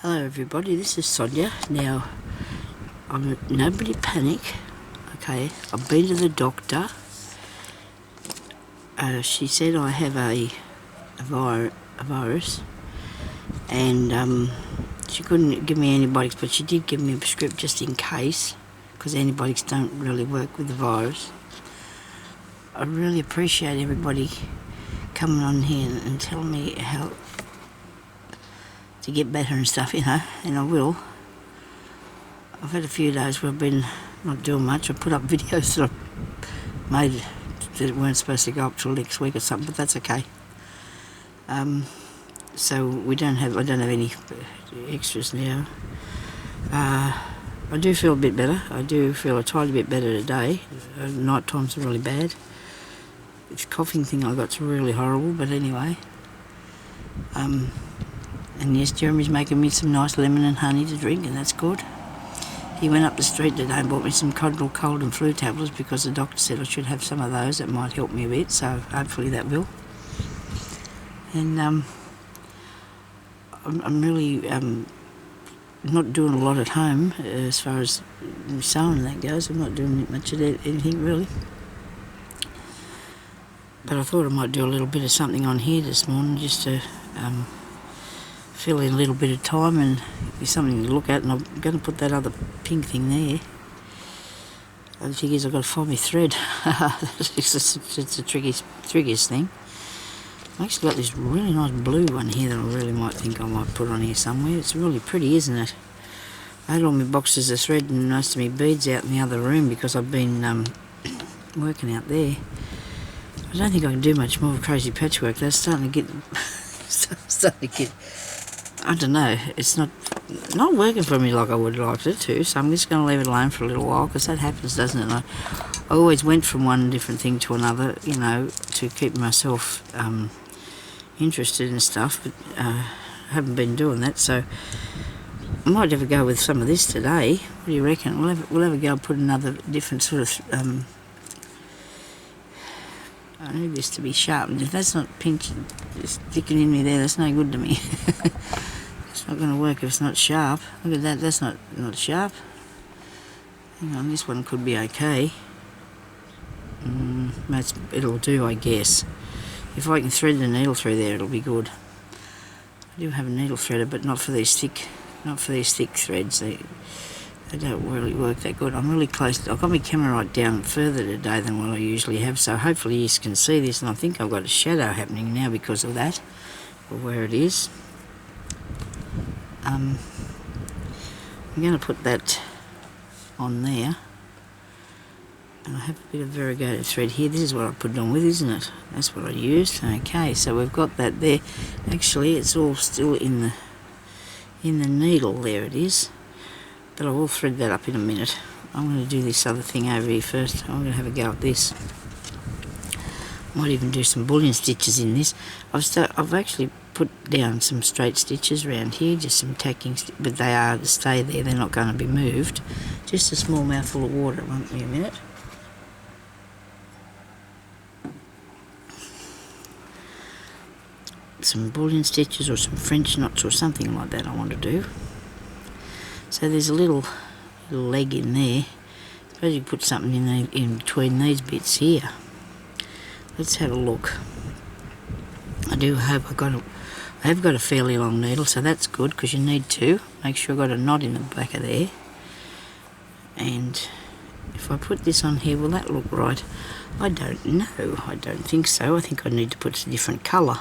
Hello everybody, this is Sonya. Now, nobody panic, okay? I've been to the doctor. She said I have a virus, and she couldn't give me antibiotics, but she did give me a script just in case, because antibiotics don't really work with the virus. I really appreciate everybody coming on here and telling me how to get better and stuff, you know, and I will. I've had a few days where I've been not doing much. I put up videos that I made that weren't supposed to go up till next week or something, but that's okay. So I don't have any extras now. I do feel a bit better. I do feel a tiny bit better today. Night times are really bad. This coughing thing I got's really horrible, but anyway. And yes, Jeremy's making me some nice lemon and honey to drink, and that's good. He went up the street today and bought me some cold and flu tablets because the doctor said I should have some of those. That might help me a bit, so hopefully that will. And I'm really not doing a lot at home as far as sewing and that goes. I'm not doing much of anything really. But I thought I might do a little bit of something on here this morning just to fill in a little bit of time and be something to look at. And I'm going to put that other pink thing there. The thing is, I've got to find my thread. It's the trickiest thing. I've actually got this really nice blue one here that I really might think I might put on here somewhere. It's really pretty, isn't it? I had all my boxes of thread and most of my beads out in the other room because I've been working out there. I don't think I can do much more crazy patchwork. That's starting to get, I don't know, it's not working for me like I would like it to, so I'm just going to leave it alone for a little while, because that happens, doesn't it? I always went from one different thing to another, you know, to keep myself interested in stuff, but I haven't been doing that, so I might have a go with some of this today. What do you reckon? We'll have a go and put another different sort of I need this to be sharpened. If that's not pinching, sticking in me there, that's no good to me. It's not going to work if it's not sharp. Look at that, that's not sharp. Hang on, this one could be okay. It'll do, I guess. If I can thread the needle through there, it'll be good. I do have a needle threader, but not for these thick threads. They don't really work that good. I'm really close. I've got my camera right down further today than what I usually have, so hopefully you can see this, and I think I've got a shadow happening now because of that, or where it is. I'm going to put that on there, and I have a bit of variegated thread here. This is what I put it on with, isn't it? That's what I used. Okay, so we've got that there. Actually, it's all still in the needle. There it is. But I will thread that up in a minute. I'm going to do this other thing over here first. I'm going to have a go at this. Might even do some bullion stitches in this. I've actually put down some straight stitches around here, just some tacking, but they are to stay there. They're not going to be moved. Just a small mouthful of water. It won't be a minute. Some bullion stitches or some French knots or something like that I want to do. So there's a little leg in there. I suppose you put something in between these bits here. Let's have a look. I have got a fairly long needle, so that's good, because you need to make sure I've got a knot in the back of there. And if I put this on here, will that look right? I don't know. I don't think so. I think I need to put a different colour.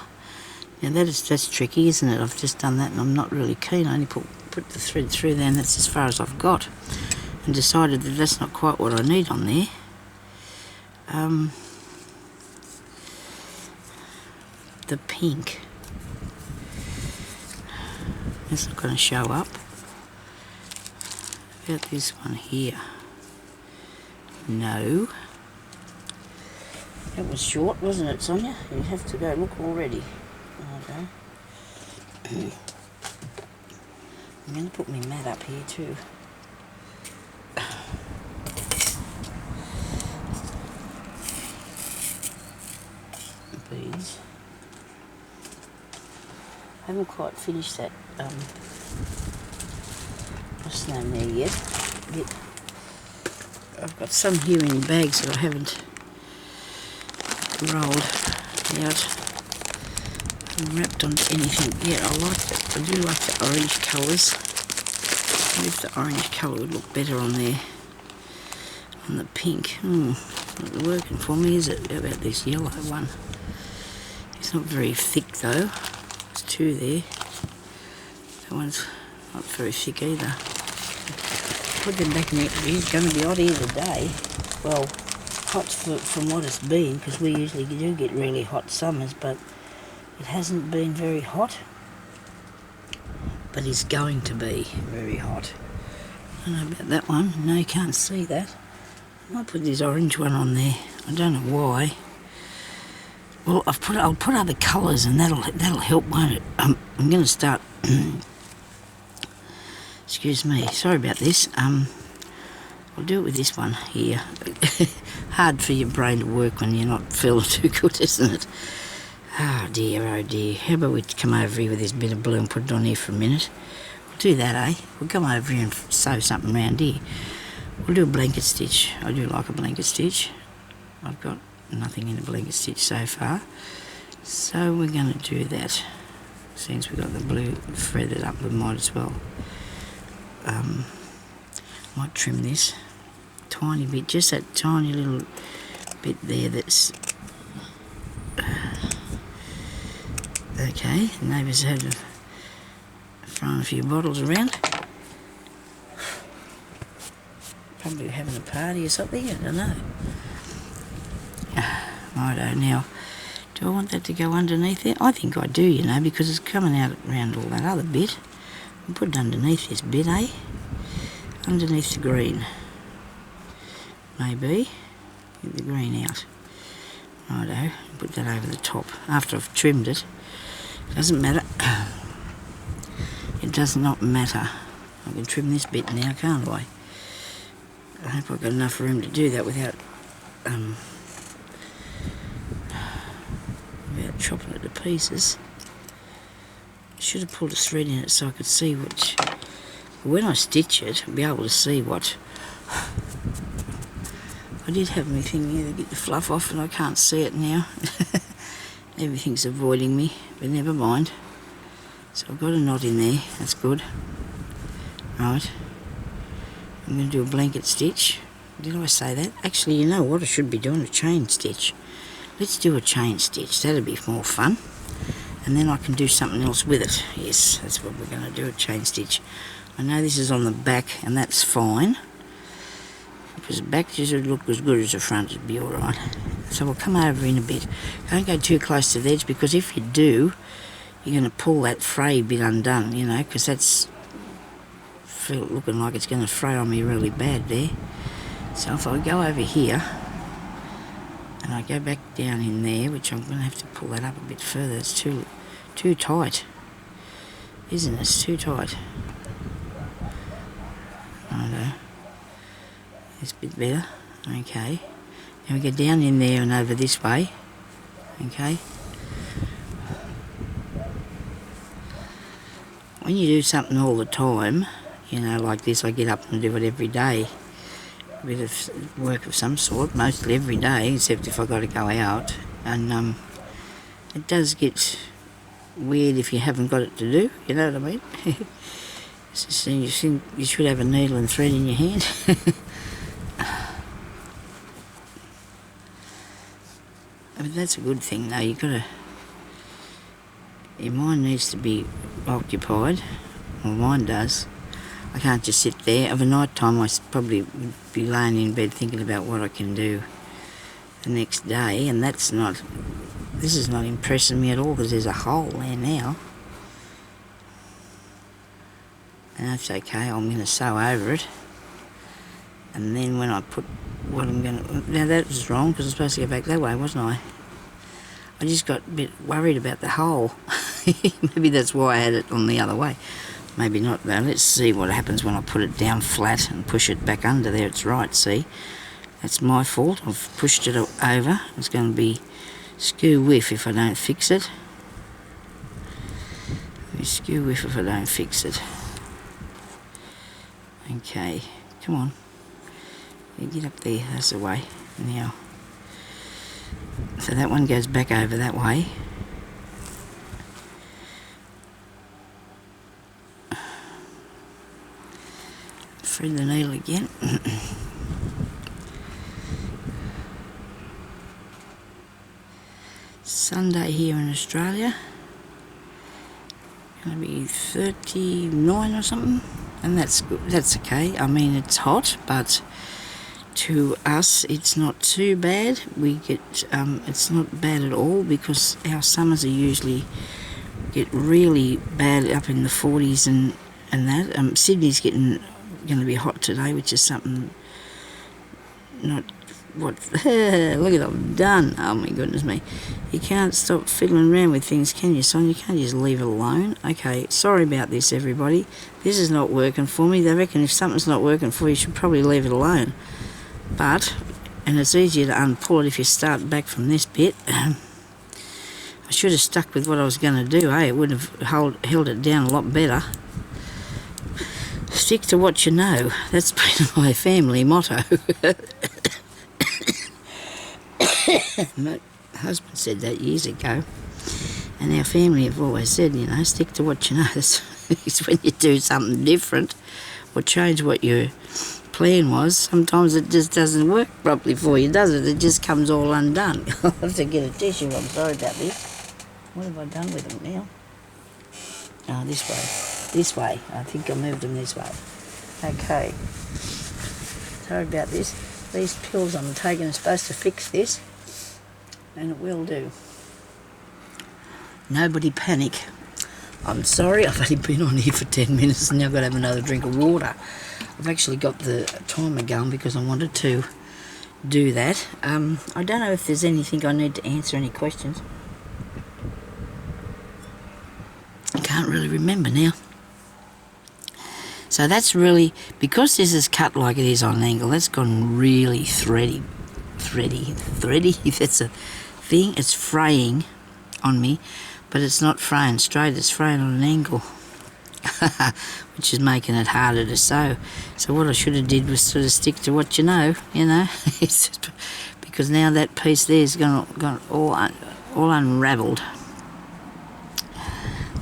Now that's tricky, isn't it? I've just done that and I'm not really keen. I only put the thread through there, and that's as far as I've got, and decided that that's not quite what I need on there. The pink, that's not going to show up. About this one here. No. That was short, wasn't it, Sonia? You have to go look already. Okay. I'm going to put my mat up here too. Beads. I haven't quite finished that stone there yet. I've got some here in bags that I haven't rolled out and wrapped onto anything yet. I do like the orange colours. Maybe if the orange colour would look better on there, on the pink. Not working for me, is it? How about this yellow one? It's not very thick though. There's two there. That one's not very thick either. Put them back in there. It's going to be hot here today. Well, hot from what it's been, because we usually do get really hot summers, but it hasn't been very hot. But it's going to be very hot. I don't know about that one. No, you can't see that. I might put this orange one on there. I don't know why. Well, I'll put other colours, and that'll help, won't it? I'm going to start. Excuse me. Sorry about this. I'll do it with this one here. Hard for your brain to work when you're not feeling too good, isn't it? Oh dear, oh dear. How about we come over here with this bit of blue and put it on here for a minute? We'll do that, eh? We'll come over here and sew something around here. We'll do a blanket stitch. I do like a blanket stitch. I've got nothing in a blanket stitch so far. So we're going to do that. Since we've got the blue threaded up, we might as well. Might trim this tiny bit, just that tiny little bit there that's... Okay, the neighbours had thrown a few bottles around. Probably having a party or something, I don't know. Righto, now, do I want that to go underneath there? I think I do, you know, because it's coming out around all that other bit. I'll put it underneath this bit, eh? Underneath the green. Maybe. Get the green out. Righto, put that over the top after I've trimmed it. Doesn't matter. It does not matter. I can trim this bit now, can't I? I hope I've got enough room to do that without chopping it to pieces. I should have pulled a thread in it so I could see which... When I stitch it, I'll be able to see what... I did have my thing here to get the fluff off, and I can't see it now. Everything's avoiding me, but never mind. So I've got a knot in there, that's good. Right. I'm going to do a blanket stitch. Did I say that? Actually, you know what I should be doing? A chain stitch. Let's do a chain stitch, that'll be more fun. And then I can do something else with it. Yes, that's what we're going to do, a chain stitch. I know this is on the back, and that's fine. Because the back should look as good as the front, it'd be alright. So we'll come over in a bit. Don't go too close to the edge, because if you do, you're going to pull that fray bit undone, you know, because that's looking like it's going to fray on me really bad there. So if I go over here, and I go back down in there, which I'm going to have to pull that up a bit further, it's too tight, isn't it? It's too tight. Righto. It's a bit better. Okay. Now we go down in there and over this way. Okay. When you do something all the time, you know, like this, I get up and do it every day. A bit of work of some sort, mostly every day, except if I've got to go out. And it does get weird if you haven't got it to do, you know what I mean? So you should have a needle and thread in your hand. But that's a good thing though, your mind needs to be occupied, well mine does. I can't just sit there. Of a night time I probably would be laying in bed thinking about what I can do the next day, and this is not impressing me at all, because there's a hole there now. And that's okay, I'm going to sew over it. And then when I put what I'm going to... Now that was wrong, because I'm supposed to go back that way, wasn't I? I just got a bit worried about the hole. Maybe that's why I had it on the other way. Maybe not though. Let's see what happens when I put it down flat and push it back under there. It's right, see? That's my fault. I've pushed it over. It's going to be skew whiff if I don't fix it. Skew whiff if I don't fix it. Okay, come on. You get up there, that's the way. Now, so that one goes back over that way. Thread the needle again. Sunday here in Australia. Going to be 39 or something, and that's good. That's okay. I mean, it's hot, but to us it's not too bad. We get it's not bad at all, because our summers are usually get really bad up in the 40s and that. Sydney's going to be hot today, which is something not what. Look at what I've done. Oh my goodness me. You can't stop fiddling around with things, can you, Son? You can't just leave it alone. Okay, sorry about this, everybody. This is not working for me. They reckon if something's not working for you, you should probably leave it alone. But, and it's easier to unpull it if you start back from this bit. I should have stuck with what I was going to do, eh? It would have held it down a lot better. Stick to what you know. That's been my family motto. My husband said that years ago, and our family have always said, you know, stick to what you know. It's when you do something different or change what your plan was, sometimes it just doesn't work properly for you, does it? It just comes all undone. I'll have to get a tissue. I'm sorry about this. What have I done with them now? Oh, this way. This way. I think I moved them this way. Okay. Sorry about this. These pills I'm taking are supposed to fix this, and it will do. Nobody panic. I'm sorry, I've only been on here for 10 minutes and now I've got to have another drink of water. I've actually got the timer going because I wanted to do that. I don't know if there's anything I need to answer, any questions. I can't really remember now. So that's really, because this is cut like it is on an angle, that's gone really thready, if that's a thing. It's fraying on me, but it's not fraying straight, it's fraying on an angle, which is making it harder to sew. So what I should have did was sort of stick to what you know. It's just, because now that piece there's gone all unravelled.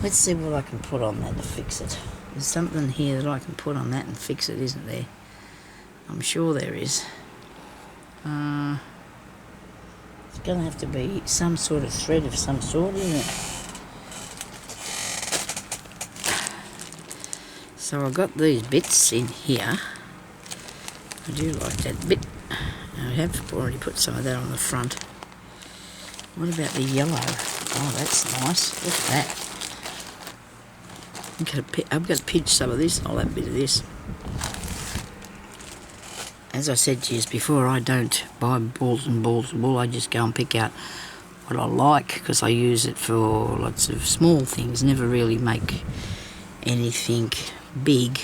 Let's see what I can put on that to fix it. There's something here that I can put on that and fix it, isn't there? I'm sure there is. It's going to have to be some sort of thread of some sort, isn't it? So I've got these bits in here. I do like that bit. I have already put some of that on the front. What about the yellow? Oh, that's nice. Look at that. I've got to pinch some of this. I'll have a bit of this. As I said to you before, I don't buy balls and balls of wool. I just go and pick out what I like, because I use it for lots of small things. Never really make anything big.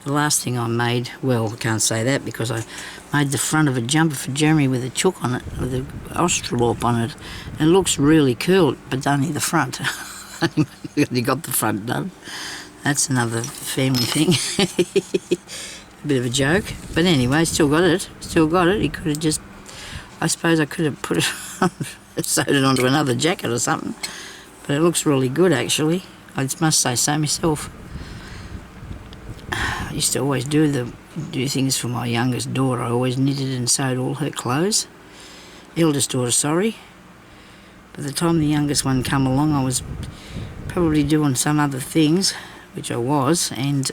The last thing I made, well, I can't say that because I made the front of a jumper for Jeremy with a chook on it, with an Australorp on it. And it looks really cool, but only the front. You got the front done. That's another family thing. A bit of a joke, but anyway, still got it. He could have just, I suppose I could have put it on, sewed it onto another jacket or something, but it looks really good actually. I must say so myself. I used to always do things for my youngest daughter. I always knitted and sewed all her clothes. Eldest daughter, sorry. By the time the youngest one come along, I was probably doing some other things, which I was, and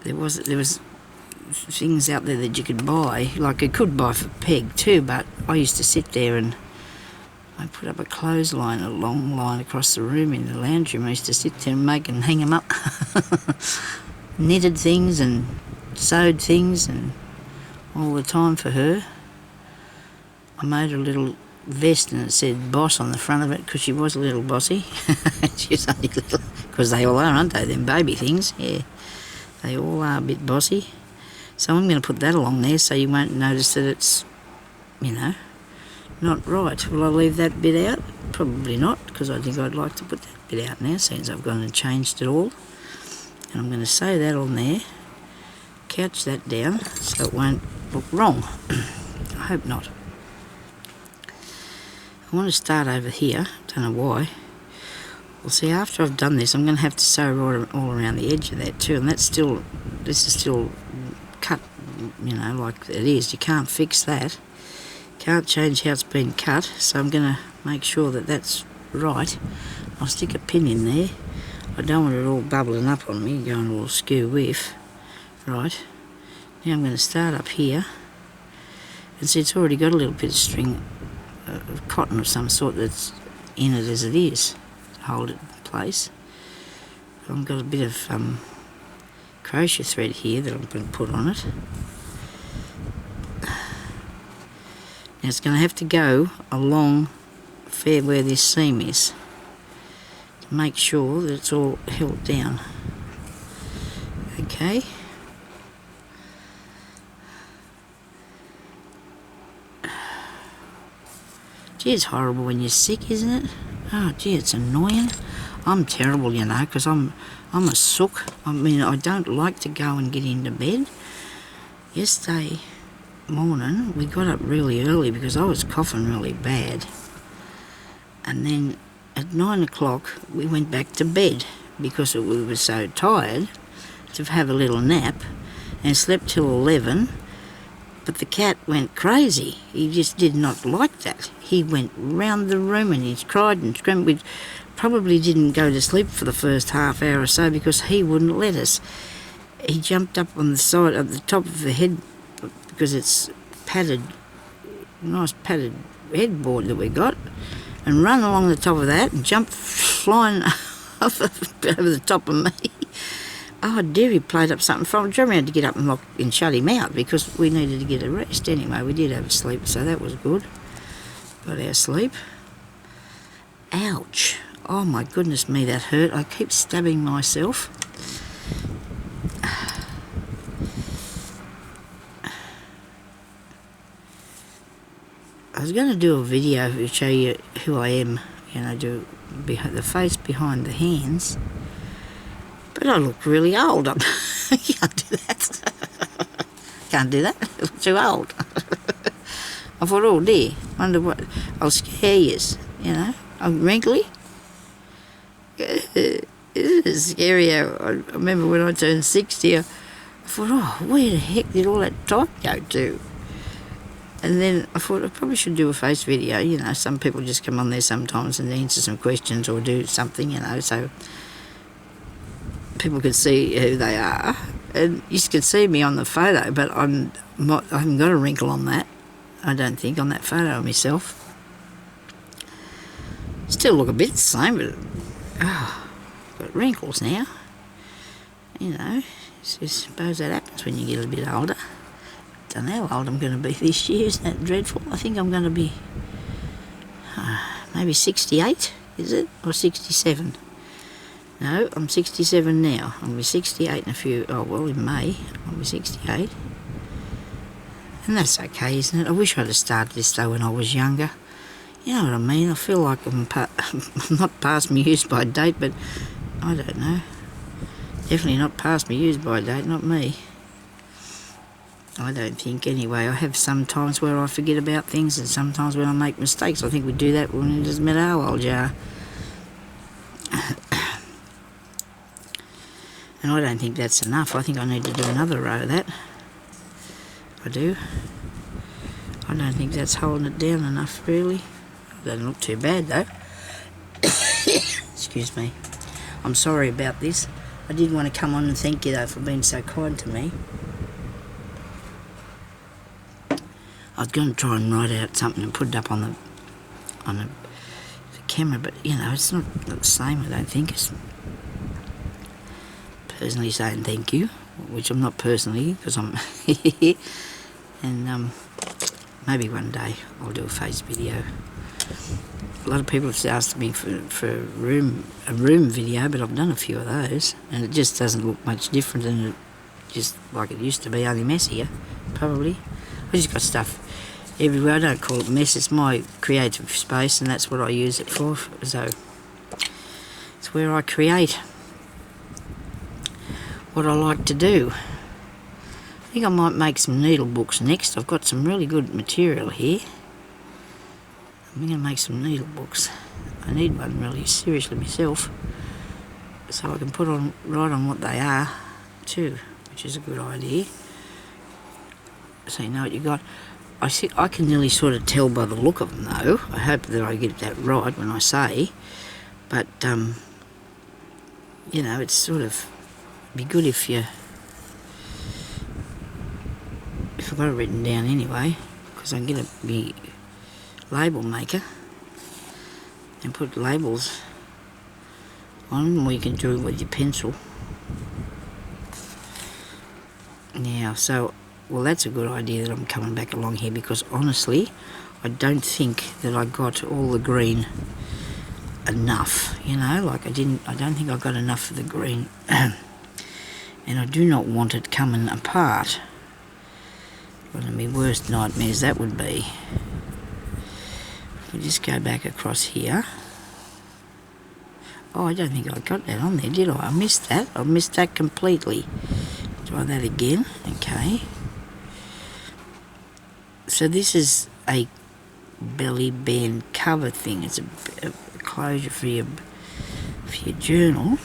there was things out there that you could buy, like you could buy for Peg too, but I used to sit there and I put up a clothesline, a long line across the room in the lounge room. I used to sit there and make and hang them up. Knitted things and sewed things and all the time for her. I made her a little vest and it said boss on the front of it because she was a little bossy. She was only little, because they all are, aren't they, them baby things? Yeah, they all are a bit bossy. So I'm going to put that along there so you won't notice that it's, not right. Will I leave that bit out? Probably not, because I think I'd like to put that bit out now since I've gone and changed it all. And I'm going to sew that on there, couch that down so it won't look wrong. I hope not. I want to start over here, don't know why. Well, see, after I've done this, I'm going to have to sew right all around the edge of that too, and this is still cut, you know, like it is. You can't fix that. Can't change how it's been cut, so I'm going to make sure that that's right. I'll stick a pin in there. I don't want it all bubbling up on me, going all skew with. Right, now I'm going to start up here, and see it's already got a little bit of string of cotton of some sort that's in it as it is, to hold it in place. I've got a bit of crochet thread here that I'm going to put on it. Now it's going to have to go along fair where this seam is to make sure that it's all held down. Okay. Gee, it's horrible when you're sick, isn't it? Oh, gee, it's annoying. I'm terrible, you know, because I'm a sook. I mean, I don't like to go and get into bed. Yesterday morning, we got up really early because I was coughing really bad. And then at 9 o'clock, we went back to bed because we were so tired to have a little nap, and slept till 11. But the cat went crazy. He just did not like that. He went round the room and he cried and screamed. We probably didn't go to sleep for the first half hour or so because he wouldn't let us. He jumped up on the side, at the top of the head, because it's padded, nice padded headboard that we got, and run along the top of that and jumped flying over the top of me. Oh dear, he played up something from. Jeremy had to get up and lock and shut him out because we needed to get a rest anyway. We did have a sleep, so that was good. Got our sleep. Ouch. Oh my goodness me, that hurt. I keep stabbing myself. I was going to do a video to show you who I am, you know, do the face behind the hands. But I look really old. I can't do that. Can't do that. I'm too old. I thought, oh dear, wonder what, I'll scare yous, you know. I'm wrinkly. It is scary. I remember when I turned 60, I thought, oh, where the heck did all that type go to? And then I thought I probably should do a face video, you know. Some people just come on there sometimes and answer some questions or do something, you know, so people could see who they are. And you can see me on the photo, but I haven't got a wrinkle on that, I don't think, on that photo of myself. Still look a bit the same, but got wrinkles now. You know, I suppose that happens when you get a bit older. Don't know how old I'm going to be this year, isn't that dreadful? I think I'm going to be maybe 68, is it? Or 67? No, I'm 67 now. I'll be 68 in a few, in May, I'll be 68. And that's okay, isn't it? I wish I'd have started this though when I was younger. You know what I mean? I feel like I'm not past my use by date, but I don't know. Definitely not past my use by date, not me. I don't think anyway. I have some times where I forget about things and sometimes when I make mistakes. I think we do that when it doesn't matter how old you are. And I don't think that's enough. I think I need to do another row of that. I do. I don't think that's holding it down enough, really. It doesn't look too bad, though. Excuse me. I'm sorry about this. I did want to come on and thank you, though, for being so kind to me. I was going to try and write out something and put it up on the camera, but, you know, it's not the same, I don't think. It's personally saying thank you, which I'm not personally, because I'm here. And maybe one day I'll do a face video. A lot of people have asked me for a room video, but I've done a few of those, and it just doesn't look much different than it just like it used to be, only messier, probably. I just got stuff everywhere. I don't call it mess, it's my creative space, and that's what I use it for. So it's where I create. what I like to do. I think I might make some needle books next. I've got some really good material here. I'm going to make some needle books. I need one really seriously myself, so I can put on right on what they are too, which is a good idea. So you know what you got. I can nearly sort of tell by the look of them though. I hope that I get that right when I say, but you know, it's sort of be good if I've got it written down anyway, because I'm going to be label maker and put labels on them, or you can do it with your pencil. Now, so, well, that's a good idea that I'm coming back along here, because honestly, I don't think that I got all the green enough, you know, like I don't think I got enough of the green, and I do not want it coming apart. One of my worst nightmares that would be. We'll just go back across here. Oh, I don't think I got that on there, did I? I missed that. I missed that completely. Try that again. Okay. So this is a belly band cover thing. It's a closure for your journal.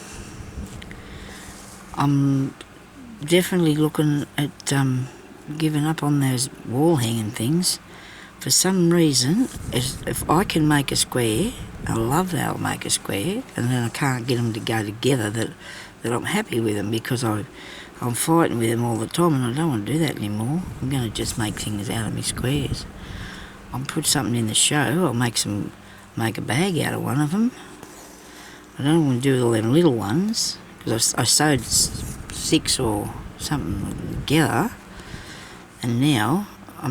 I'm definitely looking at giving up on those wall hanging things. For some reason, if I can make a square, I love that I'll make a square, and then I can't get them to go together, that I'm happy with them, because I'm fighting with them all the time, and I don't want to do that anymore. I'm going to just make things out of my squares. I'll put something in the show. I'll make a bag out of one of them. I don't want to do all them little ones, because I sewed 6 or something together, and now I've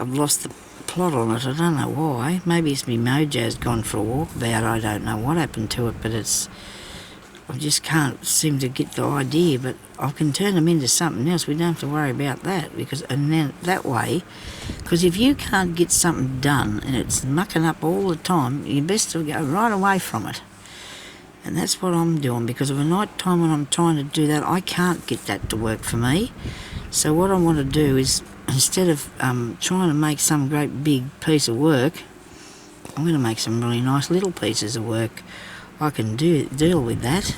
lost the plot on it. I don't know why. Maybe it's me mojo's gone for a walkabout. I don't know what happened to it, but I just can't seem to get the idea. But I can turn them into something else. We don't have to worry about that, and then that way, because if you can't get something done and it's mucking up all the time, you best to go right away from it. And that's what I'm doing, because of a night time when I'm trying to do that, I can't get that to work for me. So what I want to do is, instead of trying to make some great big piece of work, I'm going to make some really nice little pieces of work. I can deal with that.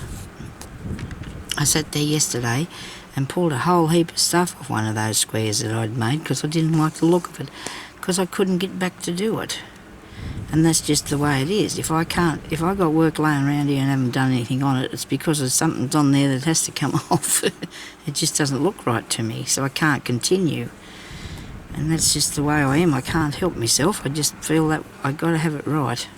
I sat there yesterday and pulled a whole heap of stuff off one of those squares that I'd made, because I didn't like the look of it, because I couldn't get back to do it. And that's just the way it is. If I got work laying around here and haven't done anything on it, it's because there's something's on there that has to come off. It just doesn't look right to me, so I can't continue. And that's just the way I am. I can't help myself. I just feel that I've got to have it right.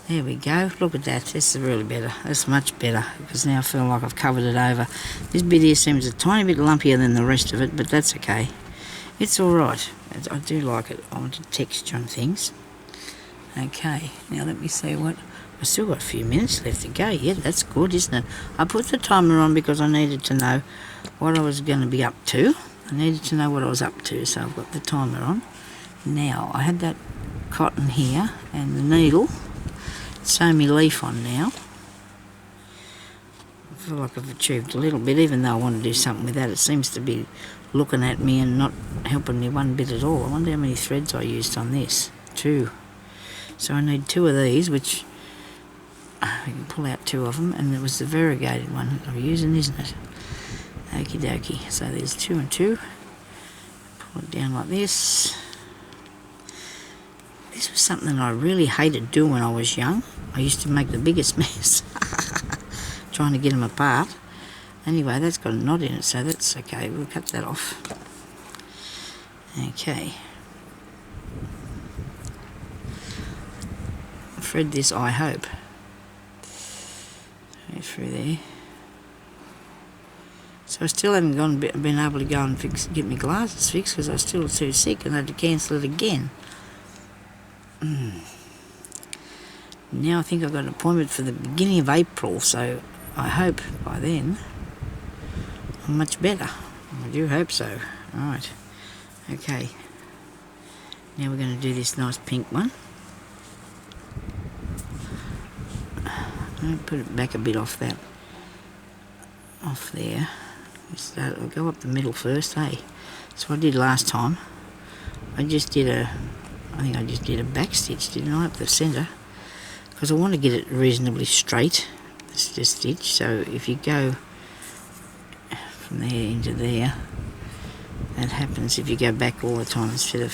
There we go. Look at that. This is really better. That's much better, because now I feel like I've covered it over. This bit here seems a tiny bit lumpier than the rest of it, but that's okay. It's all right. I do like it. I want to texture on things. Okay, now let me see what... I've still got a few minutes left to go. Yeah, that's good, isn't it? I put the timer on because I needed to know what I was going to be up to. I needed to know what I was up to, so I've got the timer on. Now, I had that cotton here and the needle. Sew me leaf on now. I feel like I've achieved a little bit, even though I want to do something with that. It seems to be looking at me and not helping me one bit at all. I wonder how many threads I used on this. 2. So I need 2 of these, which I can pull out 2 of them, and it was the variegated one that I'm using, isn't it? Okie dokie. So there's 2 and 2. Pull it down like this. This was something I really hated doing when I was young. I used to make the biggest mess trying to get them apart. Anyway, that's got a knot in it, so that's okay. We'll cut that off. Okay. Thread this, I hope. Right through there. So I still haven't been able to go and get my glasses fixed, because I was still too sick and I had to cancel it again. Now I think I've got an appointment for the beginning of April, so I hope by then I'm much better. I do hope so. Alright. Okay. Now we're going to do this nice pink one. I'll put it back a bit off that off there. I'll go up the middle first, eh? So I did last time. I think I just did a back stitch, didn't I, up the centre? Because I want to get it reasonably straight, the stitch. So if you go from there into there, that happens if you go back all the time instead of...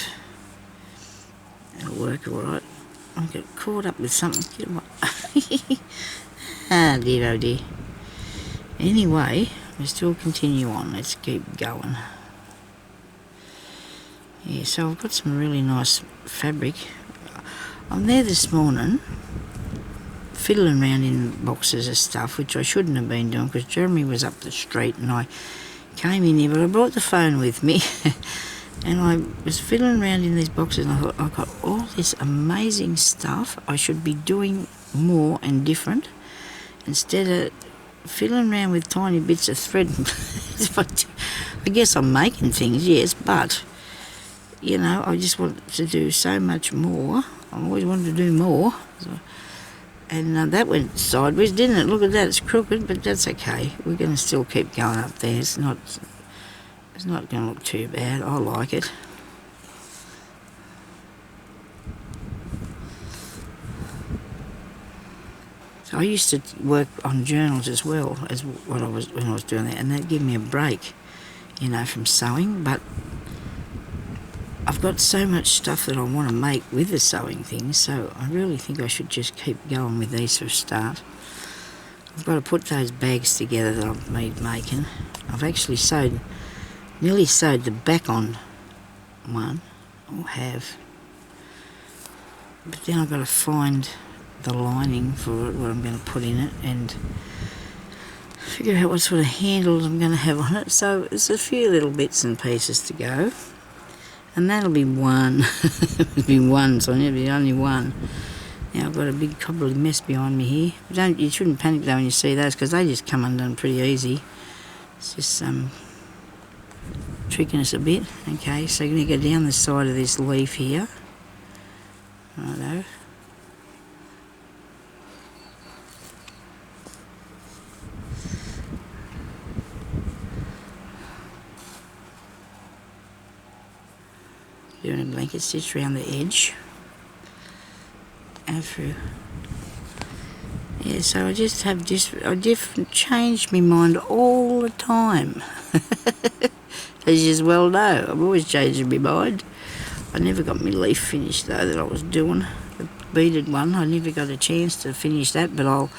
It'll work alright. I get caught up with something. Ah, dear, oh dear. Anyway, we still continue on. Let's keep going. Yeah, so I've got some really nice fabric. I'm there this morning, fiddling around in boxes of stuff, which I shouldn't have been doing because Jeremy was up the street and I came in here, but I brought the phone with me and I was fiddling around in these boxes and I thought, I've got all this amazing stuff. I should be doing more and different instead of fiddling around with tiny bits of thread. I guess I'm making things, yes, but you know, I just want to do so much more. I always wanted to do more. And that went sideways, didn't it? Look at that, it's crooked, but that's okay. We're going to still keep going up there. It's not going to look too bad. I like it. So I used to work on journals as well as when I was doing that, and that gave me a break, you know, from sewing. But I've got so much stuff that I want to make with the sewing things, so I really think I should just keep going with these for a start. I've got to put those bags together that I've been making. I've actually nearly sewed the back on one, or have. But then I've got to find the lining for it, what I'm going to put in it, and figure out what sort of handles I'm going to have on it. So there's a few little bits and pieces to go. And that'll be one. It'll be one, Sonya. It'll be only one. Now I've got a big cobbly mess behind me here. You shouldn't panic though when you see those, because they just come undone pretty easy. It's just tricking us a bit. Okay, so you're going to go down the side of this leaf here. Righto. Doing a blanket stitch around the edge and through. Yeah, so I just have changed my mind all the time. As you well know, I'm always changing my mind. I never got my leaf finished though that I was doing, the beaded one. I never got a chance to finish that, but I'll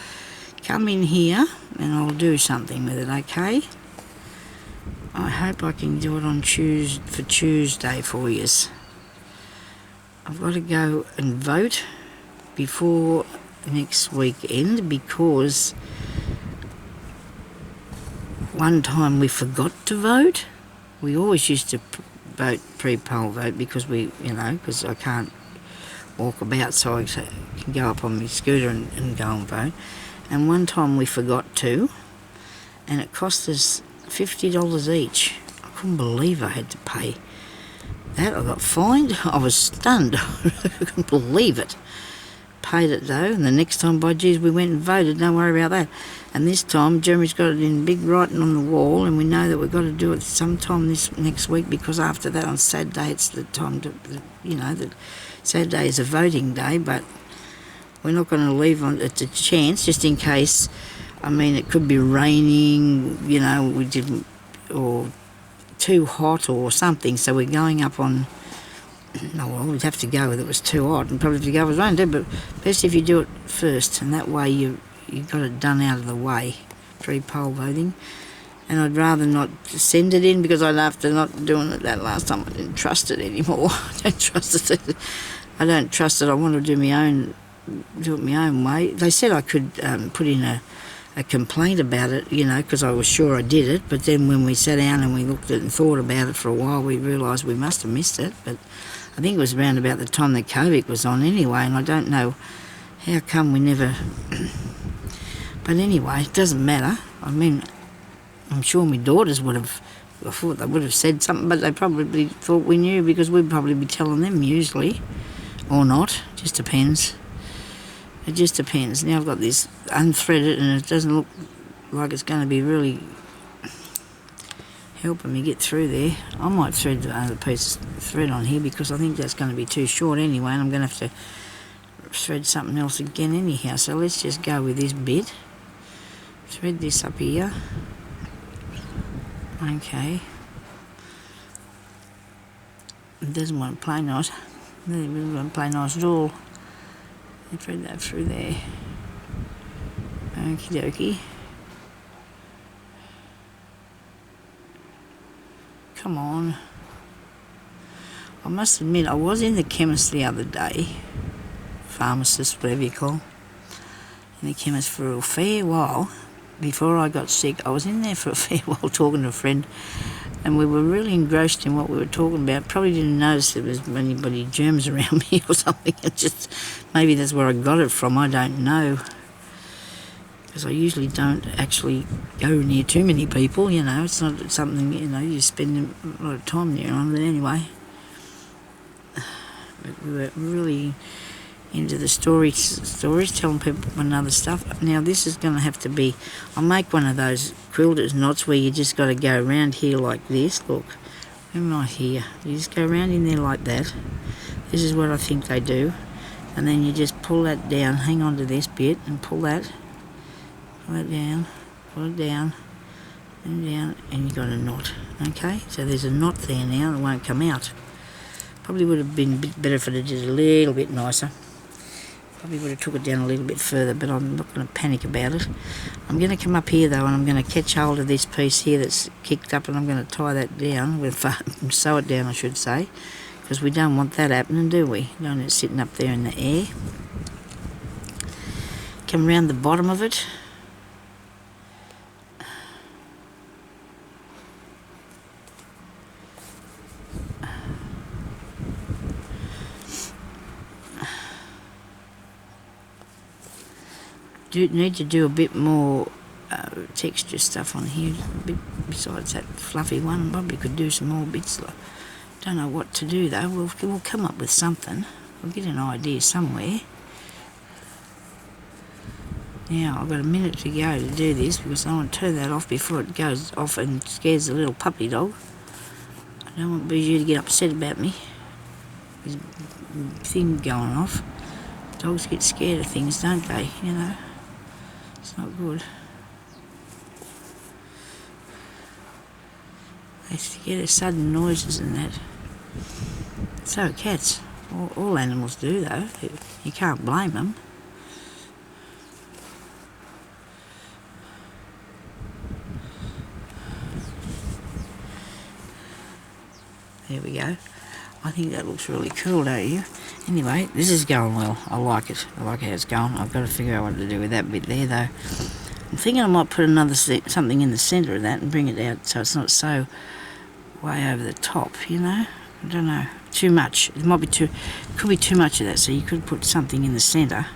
come in here and I'll do something with it, okay? I hope I can do it on Tuesday for yous. I've got to go and vote before next weekend because one time we forgot to vote. We always used to vote pre-poll vote because because I can't walk about, so I can go up on my scooter and go and vote. And one time we forgot to, and it cost us $50 each. I couldn't believe I had to pay that. I got fined. I was stunned. I couldn't believe it. Paid it though, and the next time, by geez, we went and voted. Don't worry about that. And this time, Jeremy's got it in big writing on the wall, and we know that we've got to do it sometime this next week because after that, on Saturday, it's the time to, that Saturday is a voting day, but we're not going to leave it to chance just in case. I mean, it could be raining, we didn't, or too hot or something, so we're going up on, we'd have to go if it was too hot and probably have to go if it was raining, but best if you do it first, and that way you got it done out of the way, pre-poll voting. And I'd rather not send it in because after not doing it that last time, I didn't trust it anymore. I don't trust it. I don't trust it. I want to do it my own way. They said I could put in a complaint about it, because I was sure I did it, but then when we sat down and we looked at it and thought about it for a while, we realised we must have missed it. But I think it was around about the time that COVID was on anyway, and I don't know how come we never... But anyway, it doesn't matter. I mean, I'm sure my daughters I thought they would have said something, but they probably thought we knew because we'd probably be telling them usually, or not, just depends. It just depends. Now I've got this unthreaded and it doesn't look like it's going to be really helping me get through there. I might thread the other piece of thread on here because I think that's going to be too short anyway, and I'm going to have to thread something else again anyhow. So let's just go with this bit. Thread this up here. Okay. It doesn't want to play nice. It doesn't want to play nice at all. Thread that through there. Okie dokie. Come on. I must admit, I was in the chemist the other day, pharmacist, whatever you call, in the chemist for a fair while. Before I got sick, I was in there for a fair while talking to a friend, and we were really engrossed in what we were talking about. Probably didn't notice there was anybody germs around me or something. It just, maybe that's where I got it from, I don't know. Because I usually don't actually go near too many people, you know. It's not something, you know, you spend a lot of time there on. But anyway, but we were really into the stories, telling people one another stuff. Now this is going to have to be, I'll make one of those quilters knots where you just got to go around here like this. Look, where am I here? You just go around in there like that. This is what I think they do. And then you just pull that down, hang on to this bit and pull that. Pull it down, and down, and you got a knot. Okay, so there's a knot there now that won't come out. Probably would have been a bit better if it had just a little bit nicer. Probably would have took it down a little bit further, but I'm not going to panic about it. I'm going to come up here though, and I'm going to catch hold of this piece here that's kicked up, and I'm going to tie that down, sew it down I should say, because we don't want that happening, do we? We don't want it sitting up there in the air. Come around the bottom of it. Need to do a bit more texture stuff on here, a bit besides that fluffy one. Probably could do some more bits. Don't know what to do though. We'll come up with something. We'll get an idea somewhere. Now I've got a minute to go to do this because I want to turn that off before it goes off and scares the little puppy dog. I don't want Bijou to get upset about me. His thing going off. Dogs get scared of things, don't they? You know. It's not good. They scared of sudden noises and that. So cats. All animals do though. You can't blame them. There we go. I think that looks really cool, don't you? Anyway, this is going well. I like it. I like how it's going. I've got to figure out what to do with that bit there, though. I'm thinking I might put another something in the centre of that and bring it out so it's not so way over the top, you know? I don't know. Too much. It might be too... It could be too much of that, so you could put something in the centre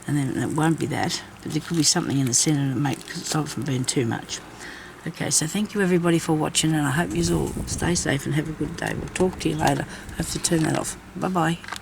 and then it won't be that. But there could be something in the centre to stop it from being too much. Okay, so thank you everybody for watching, and I hope you all stay safe and have a good day. We'll talk to you later. I have to turn that off. Bye-bye.